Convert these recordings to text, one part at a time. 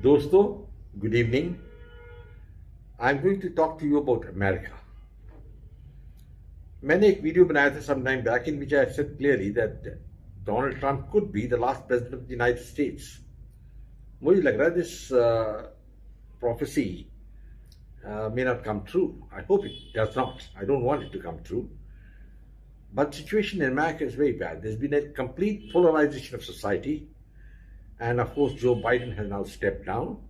दोस्तों, good evening. I'm going to talk to you about America. मैंने एक video बनाया था some time back in which I said clearly that Donald Trump could be the last president of the United States. मुझे लग रहा है this prophecy may not come true. I hope it does not. I don't want it to come true. But the situation in America is very bad. There's been a complete polarization of society. And of course, Joe Biden has now stepped down.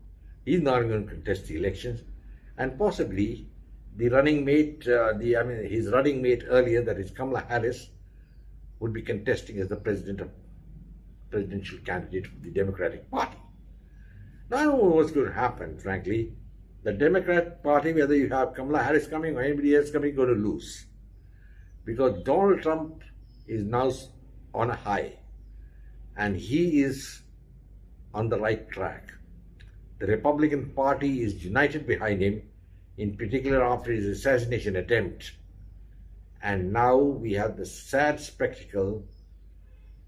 He's not going to contest the elections. And possibly the running mate, his running mate earlier, that is Kamala Harris, would be contesting as the presidential candidate for the Democratic Party. Now, I don't know what's going to happen, frankly. The Democrat Party, whether you have Kamala Harris coming or anybody else coming, going to lose. Because Donald Trump is now on a high. And he is on the right track. The Republican Party is united behind him, in particular after his assassination attempt. And now we have the sad spectacle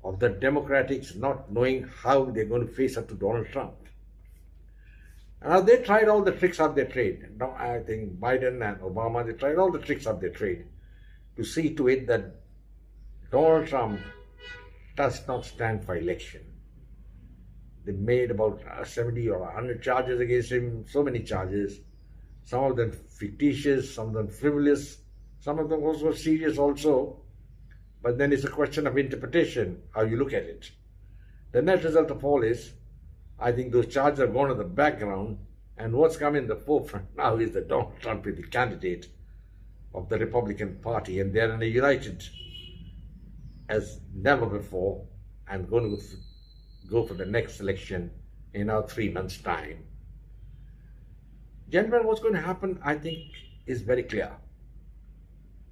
of the Democrats not knowing how they're going to face up to Donald Trump. And now they tried all the tricks up their trade. Now I think Biden and Obama, they tried all the tricks up their trade to see to it that Donald Trump does not stand for election. They made about 70 or 100 charges against him, so many charges, some of them fictitious, some of them frivolous, some of them also serious also. But then it's a question of interpretation, how you look at it. The net result of all is, I think those charges have gone to the background, and what's come in the forefront now is that Donald Trump is the candidate of the Republican Party, and they're in a united as never before, and going to go for the next election in about 3 months' time. Gentlemen, what's going to happen, I think, is very clear.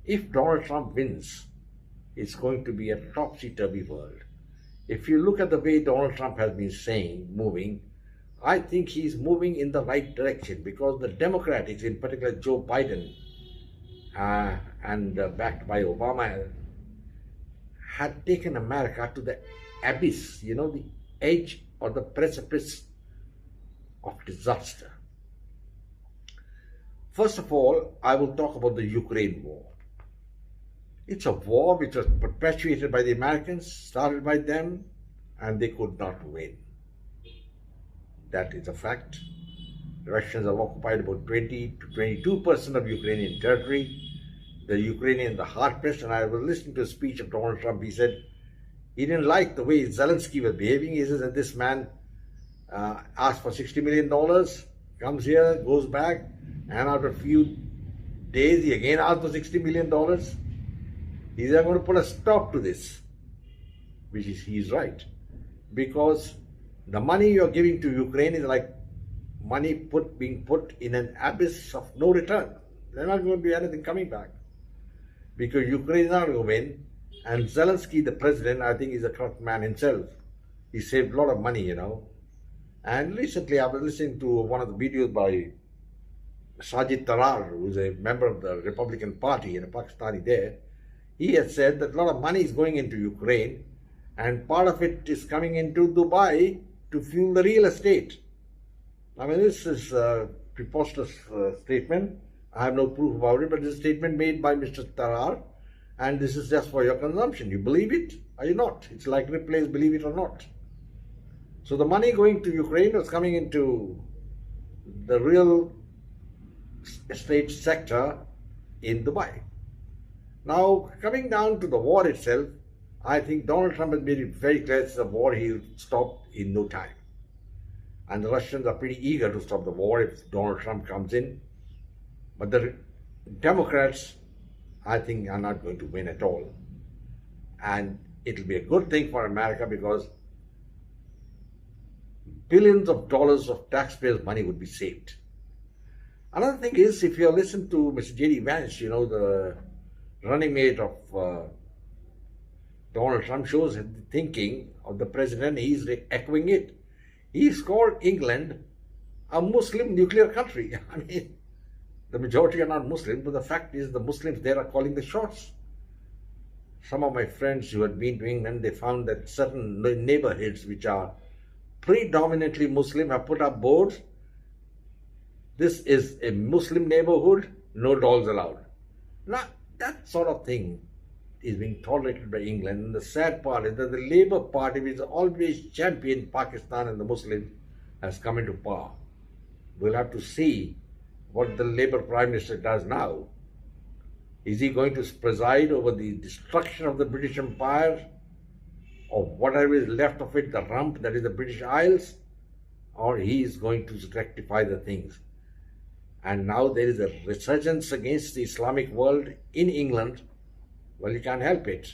If Donald Trump wins, it's going to be a topsy-turvy world. If you look at the way Donald Trump has been moving, I think he's moving in the right direction, because the Democrats, in particular Joe Biden, and backed by Obama, had taken America to the abyss, the edge or the precipice of disaster. First of all, I will talk about the Ukraine war. It's a war which was perpetuated by the Americans, started by them, and they could not win. That is a fact. The Russians have occupied about 20 to 22% of Ukrainian territory. The Ukrainians are hard-pressed, and I was listening to a speech of Donald Trump. He said he didn't like the way Zelensky was behaving. He says that this man asked for $60 million, comes here, goes back, and after a few days he again asked for $60 million. He's going to put a stop to this, which is, he's right. Because the money you're giving to Ukraine is like money being put in an abyss of no return. There's not going to be anything coming back. Because Ukraine is not going to win. And Zelensky, the president, I think is a corrupt man himself. He saved a lot of money, And recently I was listening to one of the videos by Sajid Tarar, who's a member of the Republican Party and a Pakistani there. He has said that a lot of money is going into Ukraine, and part of it is coming into Dubai to fuel the real estate. I mean, this is a preposterous statement. I have no proof about it, but it's a statement made by Mr. Tarar, and this is just for your consumption. You believe it or you not? It's like Ripley's Believe It or Not. So the money going to Ukraine was coming into the real estate sector in Dubai. Now, coming down to the war itself, I think Donald Trump has made it very clear it's a war he'll stop in no time. And the Russians are pretty eager to stop the war if Donald Trump comes in. But the Democrats, I think, are not going to win at all. And it'll be a good thing for America, because billions of dollars of taxpayers' money would be saved. Another thing is, if you listen to Mr. J.D. Vance, the running mate of Donald Trump, shows the thinking of the president, he's echoing it. He's called England a Muslim nuclear country. I mean, the majority are not Muslim, but the fact is the Muslims there are calling the shots. Some of my friends who had been to England, they found that certain neighborhoods which are predominantly Muslim, have put up boards. This is a Muslim neighborhood, no dolls allowed. Now, that sort of thing is being tolerated by England. And the sad part is that the Labour Party, which has always championed Pakistan and the Muslims, has come into power. We'll have to see what the Labour Prime Minister does now. Is he going to preside over the destruction of the British Empire, or whatever is left of it, the rump that is the British Isles, or he is going to rectify the things? And now there is a resurgence against the Islamic world in England. Well, you can't help it.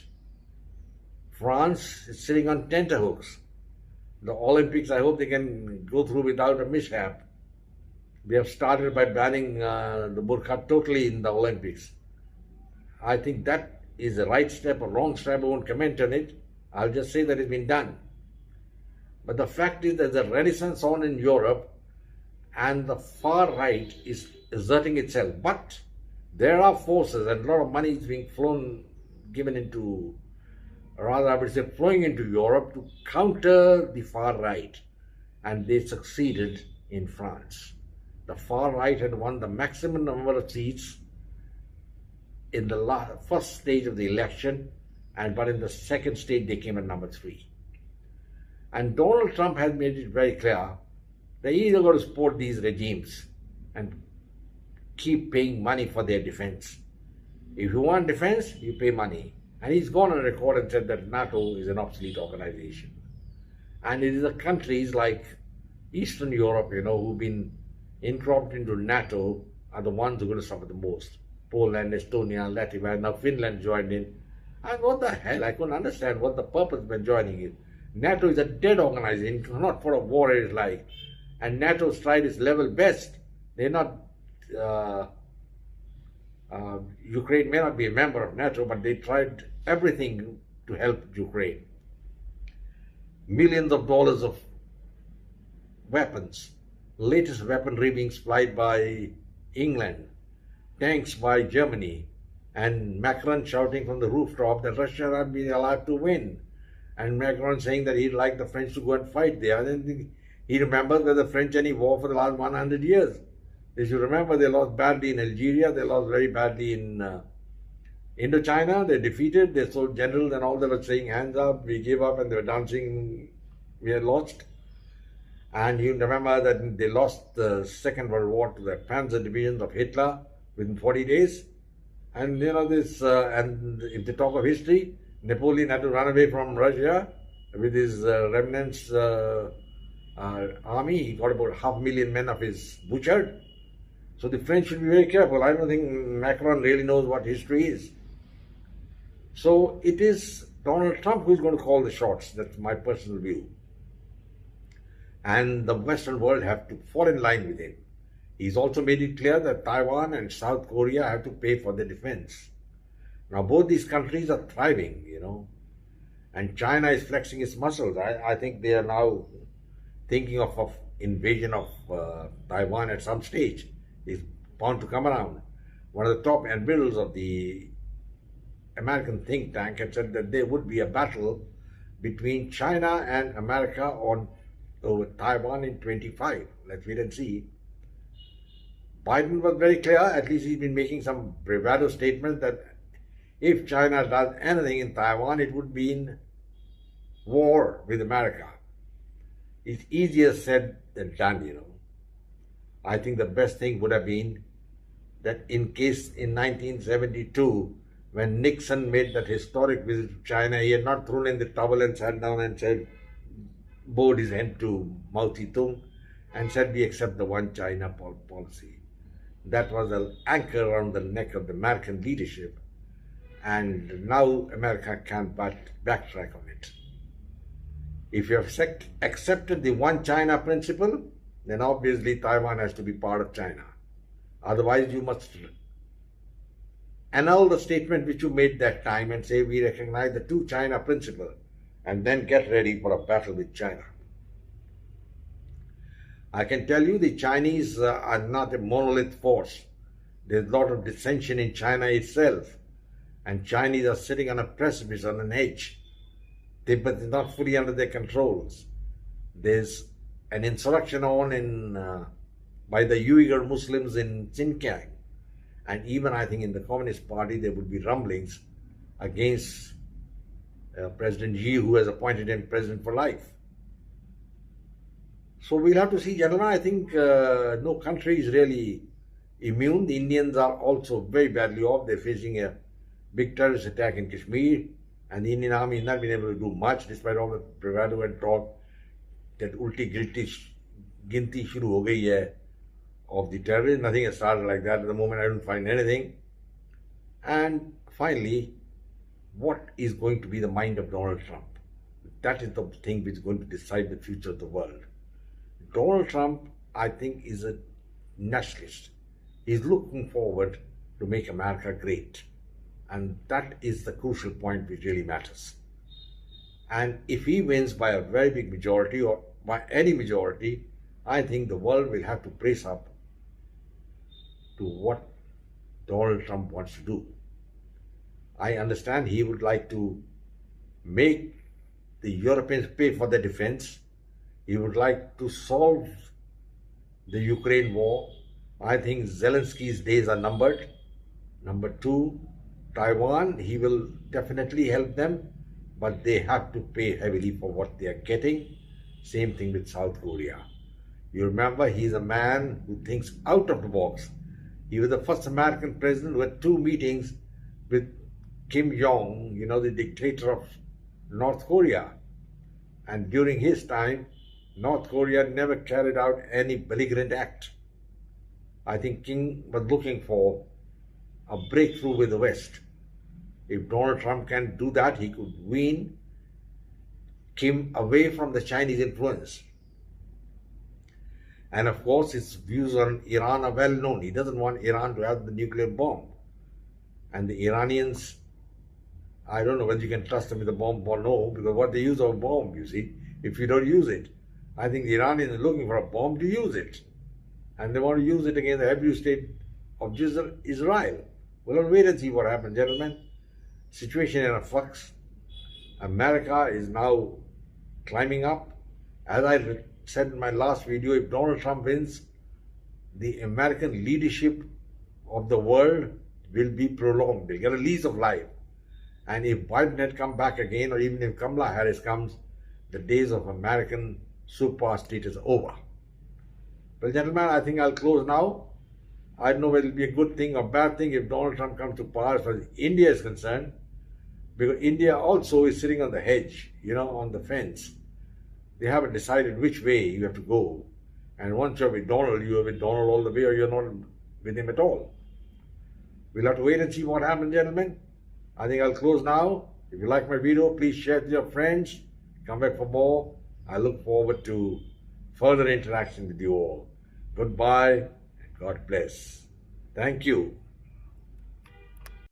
France is sitting on tenterhooks. The Olympics, I hope they can go through without a mishap. We have started by banning the burqa totally in the Olympics. I think that is the right step. A wrong step, I won't comment on it. I'll just say that it's been done. But the fact is there's a renaissance on in Europe, and the far right is asserting itself. But there are forces, and a lot of money is being given into, rather I would say flowing into Europe to counter the far right. And they succeeded in France. The far right had won the maximum number of seats in the first stage of the election, but in the second stage they came at number 3. And Donald Trump has made it very clear that he's going to support these regimes and keep paying money for their defense. If you want defense, you pay money. And he's gone on record and said that NATO is an obsolete organization. And it is the countries like Eastern Europe, who've been entrapped into NATO, are the ones who are going to suffer the most. Poland, Estonia, Latvia, now Finland joined in. And what the hell? I couldn't understand what the purpose of joining it. NATO is a dead organization, cannot for a war its life. And NATO's tried its level best. They're not, Ukraine may not be a member of NATO, but they tried everything to help Ukraine. Millions of dollars of weapons, latest weaponry being supplied by England, tanks by Germany, and Macron shouting from the rooftop that Russia not being allowed to win. And Macron saying that he'd like the French to go and fight there. I don't think he remembers whether the French any war for the last 100 years. They should remember they lost badly in Algeria, they lost very badly in Indochina, they defeated, they sold generals and all, they were saying hands up, we gave up, and they were dancing, we had lost. And you remember that they lost the Second World War to the Panzer divisions of Hitler within 40 days. And and if they talk of history, Napoleon had to run away from Russia with his remnants army. He got about 500,000 men of his butchered. So the French should be very careful. I don't think Macron really knows what history is. So it is Donald Trump who's going to call the shots. That's my personal view. And the Western world have to fall in line with him. He's also made it clear that Taiwan and South Korea have to pay for their defense. Now both these countries are thriving, and China is flexing its muscles. I think they are now thinking of invasion of Taiwan at some stage. It's bound to come around. One of the top admirals of the American think tank had said that there would be a battle between China and America over Taiwan in 25. Let's wait and see. Biden was very clear, at least he's been making some bravado statements that if China does anything in Taiwan, it would be in war with America. It's easier said than done, I think the best thing would have been that in case in 1972, when Nixon made that historic visit to China, he had not thrown in the towel and sat down and said, bowed his head to Mao Zedong and said, we accept the one China policy. That was an anchor around the neck of the American leadership. And now America can't backtrack on it. If you have accepted the one China principle, then obviously Taiwan has to be part of China. Otherwise, you must annul the statement which you made that time and say we recognize the two China principle, and then get ready for a battle with China. I can tell you the Chinese are not a monolith force. There's a lot of dissension in China itself, and Chinese are sitting on a precipice, on an edge. Tibet is not fully under their controls. There's an insurrection on by the Uyghur Muslims in Xinjiang. And even I think in the Communist Party there would be rumblings against President Xi, who has appointed him president for life. So we'll have to see, gentlemen. I think no country is really immune. The Indians are also very badly off. They're facing a big terrorist attack in Kashmir, and the Indian army has not been able to do much despite all the bravado and talk that ulti ginti shuru ho gayi hai of the terrorists. Nothing has started like that at the moment. I don't find anything. And finally, what is going to be the mind of Donald Trump? That is the thing which is going to decide the future of the world. Donald Trump, I think, is a nationalist. He's looking forward to make America great. And that is the crucial point which really matters. And if he wins by a very big majority or by any majority, I think the world will have to brace up to what Donald Trump wants to do. I understand he would like to make the Europeans pay for their defense. He would like to solve the Ukraine war. I think Zelensky's days are numbered. Number two, Taiwan, he will definitely help them, but they have to pay heavily for what they are getting. Same thing with South Korea. You remember, he's a man who thinks out of the box. He was the first American president who had 2 meetings with Kim Jong, the dictator of North Korea. And during his time, North Korea never carried out any belligerent act. I think Kim was looking for a breakthrough with the West. If Donald Trump can do that, he could wean Kim away from the Chinese influence. And of course, his views on Iran are well known. He doesn't want Iran to have the nuclear bomb. And the Iranians, I don't know whether you can trust them with a bomb or no, because what they use of a bomb, you see, if you don't use it, I think the Iranians are looking for a bomb to use it. And they want to use it against the Hebrew state of Israel. Well, wait and see what happens, gentlemen. Situation in a flux. America is now climbing up. As I said in my last video, if Donald Trump wins, the American leadership of the world will be prolonged. They'll get a lease of life. And if Biden had come back again, or even if Kamala Harris comes, the days of American superpower state is over. Well, gentlemen, I think I'll close now. I don't know whether it'll be a good thing or bad thing if Donald Trump comes to power as far as India is concerned, because India also is sitting on the hedge, on the fence. They haven't decided which way you have to go. And once you're with Donald, you are with Donald all the way, or you're not with him at all. We'll have to wait and see what happens, gentlemen. I think I'll close now. If you like my video, please share it with your friends. Come back for more. I look forward to further interaction with you all. Goodbye and God bless. Thank you.